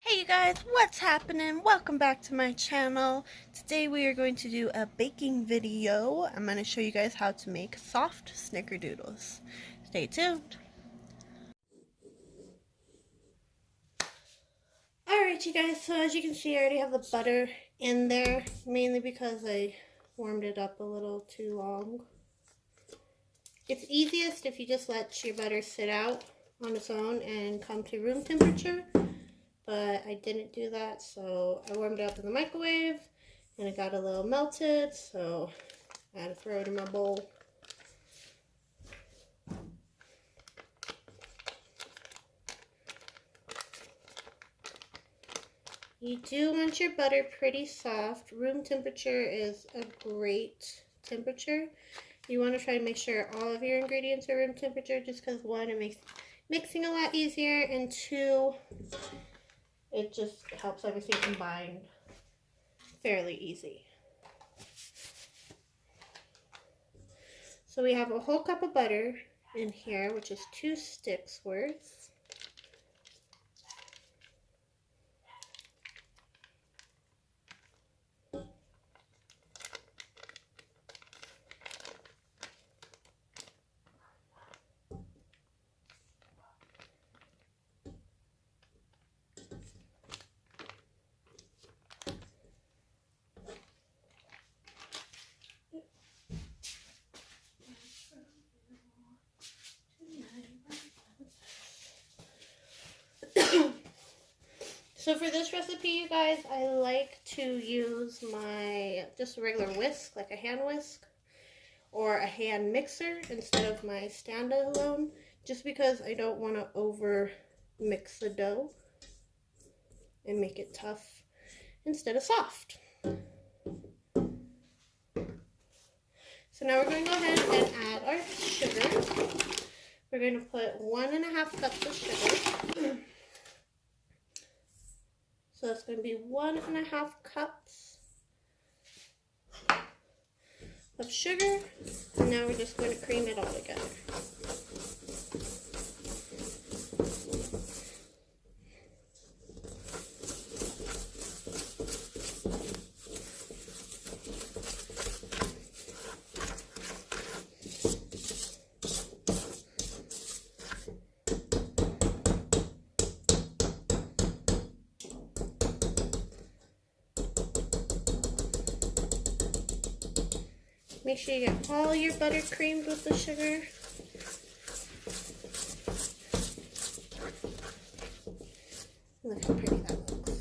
Hey you guys, what's happening? Welcome back to my channel. Today we are going to do a baking video. I'm going to show you guys how to make soft snickerdoodles. Stay tuned. Alright you guys, so as you can see I already have the butter in there, mainly because I warmed it up a little too long. It's easiest if you just let your butter sit out on its own and come to room temperature. But I didn't do that, so I warmed it up in the microwave and it got a little melted, so I had to throw it in my bowl. You do want your butter pretty soft. Room temperature is a great temperature. You want to try to make sure all of your ingredients are room temperature, just because one, it makes mixing a lot easier, and two, it just helps everything combine fairly easy. So we have a whole cup of butter in here, which is 2 sticks worth. So for this recipe, you guys, I like to use my just a regular whisk, like a hand whisk, or a hand mixer instead of my standalone, just because I don't want to over mix the dough and make it tough instead of soft. So now we're going to go ahead and add our sugar. We're going to put 1.5 cups of sugar. So that's going to be 1.5 cups of sugar. And now we're just going to cream it all together. Make sure you get all your butter creamed with the sugar. Look how pretty that looks.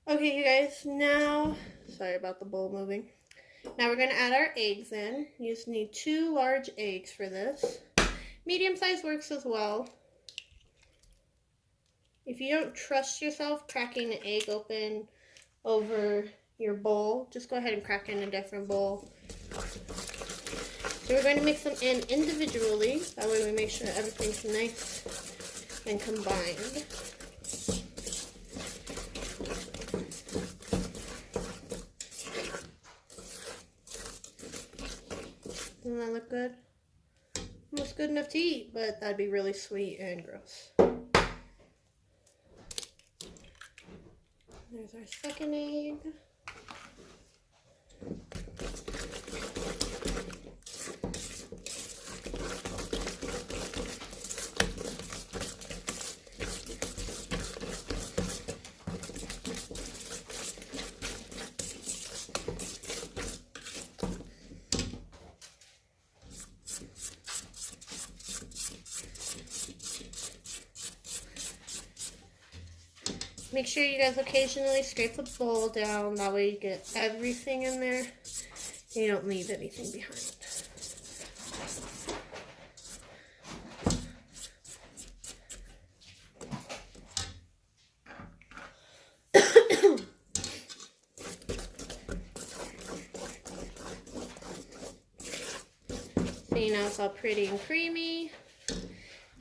Okay, you guys, now, sorry about the bowl moving. Now we're going to add our eggs in. You just need 2 large eggs for this. Medium size works as well. If you don't trust yourself cracking an egg open over your bowl, just go ahead and crack it in a different bowl. So we're going to mix them in individually. That way we make sure everything's nice and combined. Doesn't that look good? Almost good enough to eat, but that'd be really sweet and gross. There's our second egg. Make sure you guys occasionally scrape the bowl down, that way you get everything in there and you don't leave anything behind. See, now it's all pretty and creamy.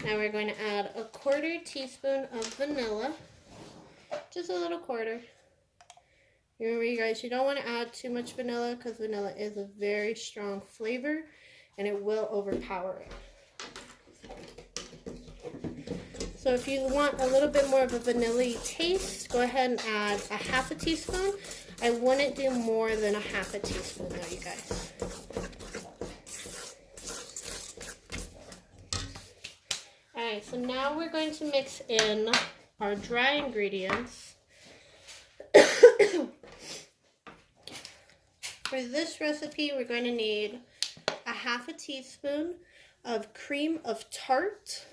Now we're going to add a 1/4 teaspoon of vanilla. Just a little 1/4. Remember, you guys, you don't want to add too much vanilla because vanilla is a very strong flavor and it will overpower it. So if you want a little bit more of a vanilla taste, go ahead and add a half a teaspoon. I wouldn't do more than a half a teaspoon though, you guys. Alright, so now we're going to mix in our dry ingredients. For this recipe, we're going to need a half a teaspoon of cream of tart.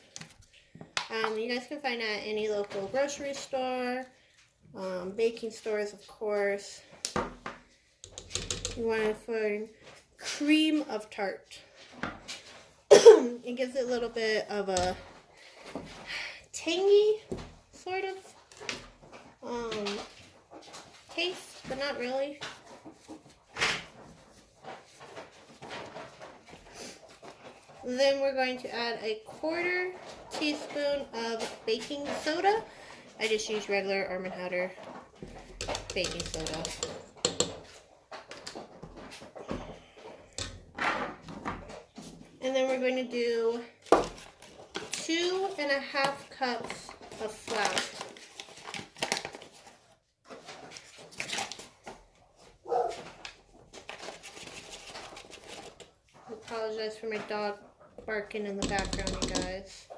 You guys can find it at any local grocery store, baking stores, of course. You want to find cream of tart. It gives it a little bit of a tangy sort of taste, but not really. Then we're going to add a 1/4 teaspoon of baking soda. I just use regular Arm & Hammer baking soda. And then we're going to do 2½ cups of flour. I apologize for my dog barking in the background, you guys.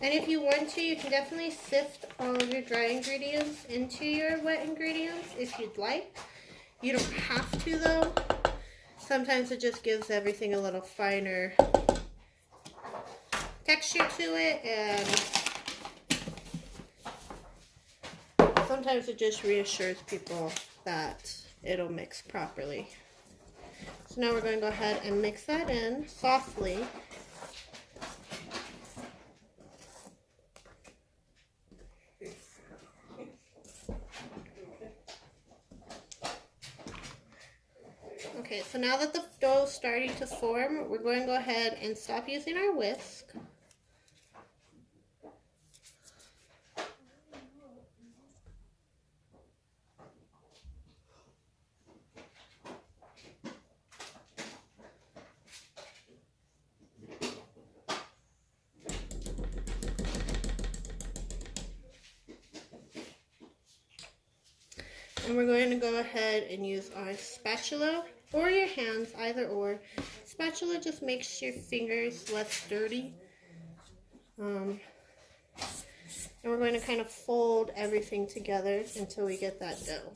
And if you want to, you can definitely sift all of your dry ingredients into your wet ingredients if you'd like. You don't have to though. Sometimes it just gives everything a little finer texture to it, and sometimes it just reassures people that it'll mix properly. So now we're going to go ahead and mix that in softly. Okay, so now that the dough is starting to form, we're going to go ahead and stop using our whisk. And we're going to go ahead and use our spatula or your hands, either or. Spatula just makes your fingers less dirty. And we're going to kind of fold everything together until we get that dough.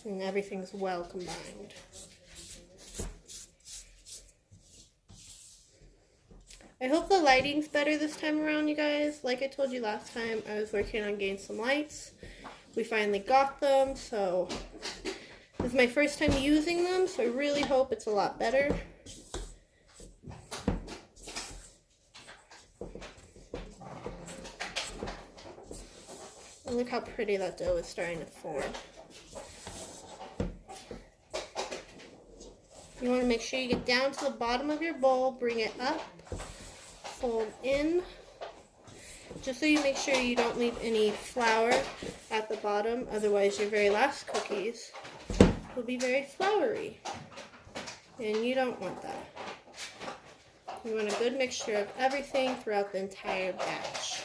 And everything's well combined. I hope the lighting's better this time around, you guys. Like I told you last time, I was working on getting some lights. We finally got them, so this is my first time using them, so I really hope it's a lot better. And look how pretty that dough is starting to form. You want to make sure you get down to the bottom of your bowl, bring it up, fold in, just so you make sure you don't leave any flour at the bottom, otherwise your very last cookies will be very floury, and you don't want that. You want a good mixture of everything throughout the entire batch.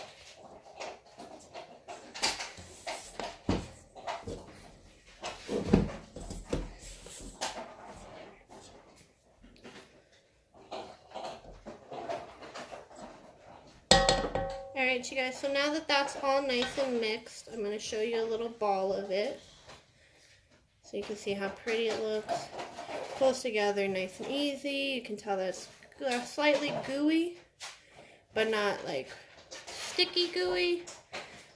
Alright, you guys, so now that that's all nice and mixed, I'm going to show you a little ball of it. So you can see how pretty it looks. Pulls together nice and easy. You can tell that it's slightly gooey, but not like sticky gooey,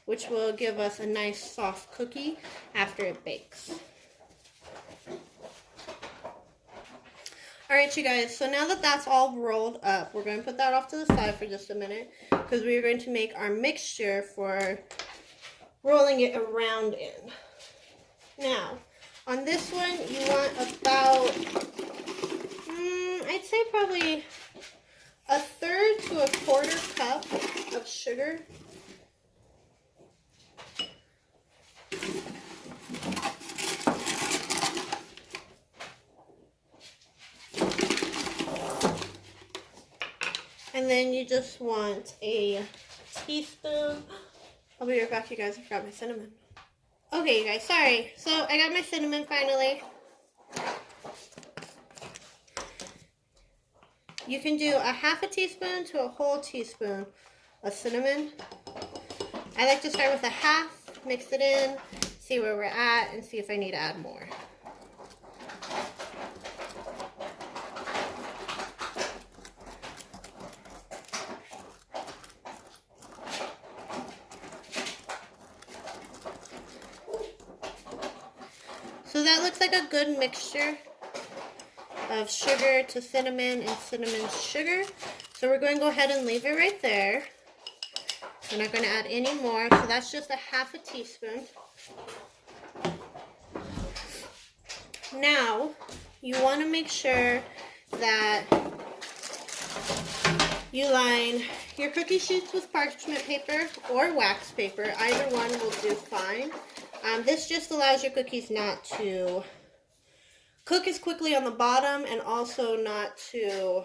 which will give us a nice soft cookie after it bakes. Alright, you guys, so now that that's all rolled up, we're going to put that off to the side for just a minute, because we are going to make our mixture for rolling it around in. Now, on this one, you want about, I'd probably a third to a quarter cup of sugar. And then you just want a teaspoon. I'll be right back, you guys. I forgot my cinnamon. Okay, you guys, sorry. So I got my cinnamon finally. You can do a half a teaspoon to a whole teaspoon of cinnamon. I like to start with a half, mix it in, see where we're at, and see if I need to add more. So that looks like a good mixture of sugar to cinnamon and cinnamon sugar. So we're going to go ahead and leave it right there. We're not going to add any more. So that's just a half a teaspoon. Now, you want to make sure that you line your cookie sheets with parchment paper or wax paper. Either one will do fine. This just allows your cookies not to cook as quickly on the bottom and also not to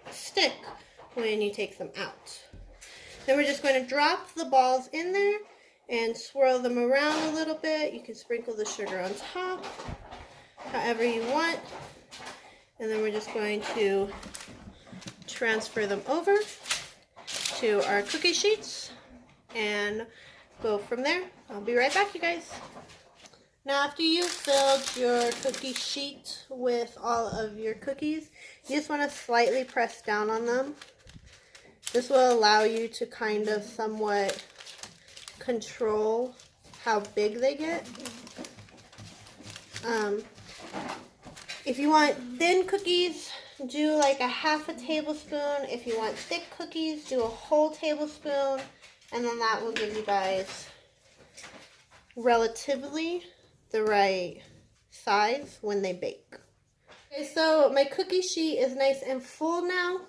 stick when you take them out. Then we're just going to drop the balls in there and swirl them around a little bit. You can sprinkle the sugar on top, however you want. And then we're just going to transfer them over to our cookie sheets and go from there. I'll be right back, you guys. Now, after you've filled your cookie sheet with all of your cookies, you just want to slightly press down on them. This will allow you to kind of somewhat control how big they get. If you want thin cookies, do like a half a tablespoon. If you want thick cookies, do a whole tablespoon. And then that will give you guys relatively the right size when they bake. Okay, so my cookie sheet is nice and full now.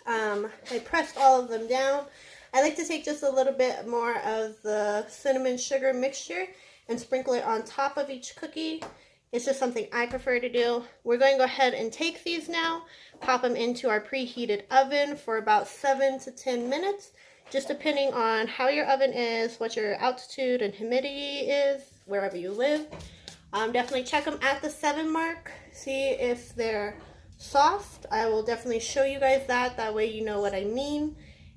I pressed all of them down. I like to take just a little bit more of the cinnamon sugar mixture and sprinkle it on top of each cookie. It's just something I prefer to do. We're going to go ahead and take these now, pop them into our preheated oven for about 7 to 10 minutes, just depending on how your oven is, what your altitude and humidity is, wherever you live. Definitely check them at the 7 mark, see if they're soft. I will definitely show you guys that way you know what I mean.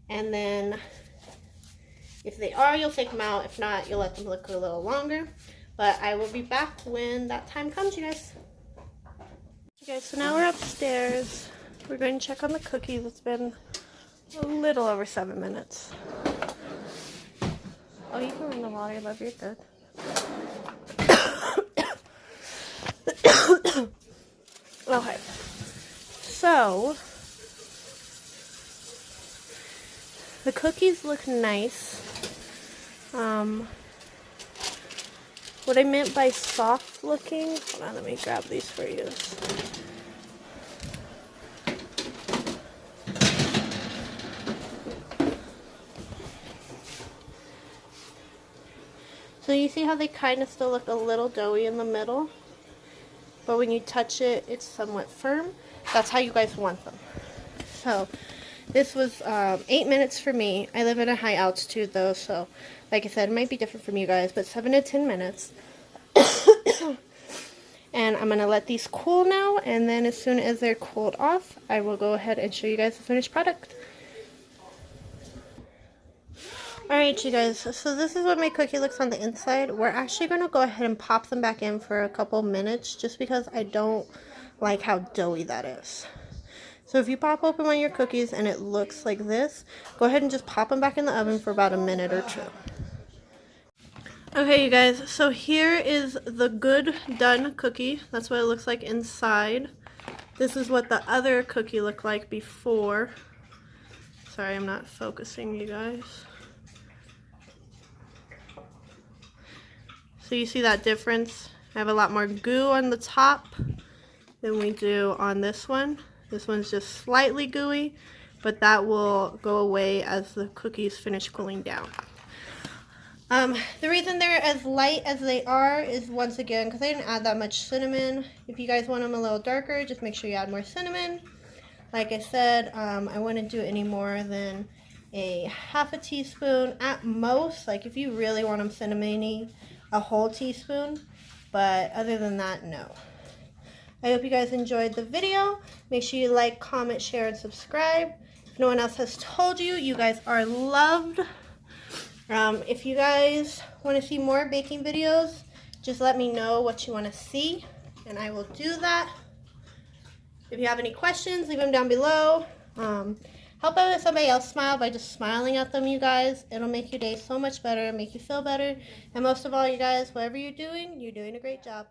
And then if they are, you'll take them out. If not, you'll let them cook a little longer. But I will be back when that time comes, you guys. Okay, guys, so now we're upstairs. We're going to check on the cookies. It's been a little over 7 minutes. Oh, you can run the water, love, you're good. Okay. So, the cookies look nice. What I meant by soft looking, hold on, let me grab these for you. So you see how they kind of still look a little doughy in the middle, but when you touch it, it's somewhat firm. That's how you guys want them. So this was 8 minutes for me. I live at a high altitude though, so like I said, it might be different from you guys, but 7 to 10 minutes. And I'm going to let these cool now, and then as soon as they're cooled off, I will go ahead and show you guys the finished product. Alright, you guys, so this is what my cookie looks on the inside. We're actually going to go ahead and pop them back in for a couple minutes, just because I don't like how doughy that is. So if you pop open one of your cookies and it looks like this, go ahead and just pop them back in the oven for about a minute or two. Okay, you guys, so here is the good done cookie. That's what it looks like inside. This is what the other cookie looked like before. Sorry, I'm not focusing, you guys. So you see that difference? I have a lot more goo on the top than we do on this one. This one's just slightly gooey, but that will go away as the cookies finish cooling down. The reason they're as light as they are is, once again, because I didn't add that much cinnamon. If you guys want them a little darker, just make sure you add more cinnamon. Like I said, I wouldn't do any more than a half a teaspoon at most. Like if you really want them cinnamony, a whole teaspoon. But other than that, no. I hope you guys enjoyed the video. Make sure you like, comment, share, and subscribe. If no one else has told you, you guys are loved. If you guys want to see more baking videos, just let me know what you want to see, and I will do that. If you have any questions, leave them down below. Help out somebody else smile by just smiling at them, you guys. It'll make your day so much better, make you feel better. And most of all, you guys, whatever you're doing a great job.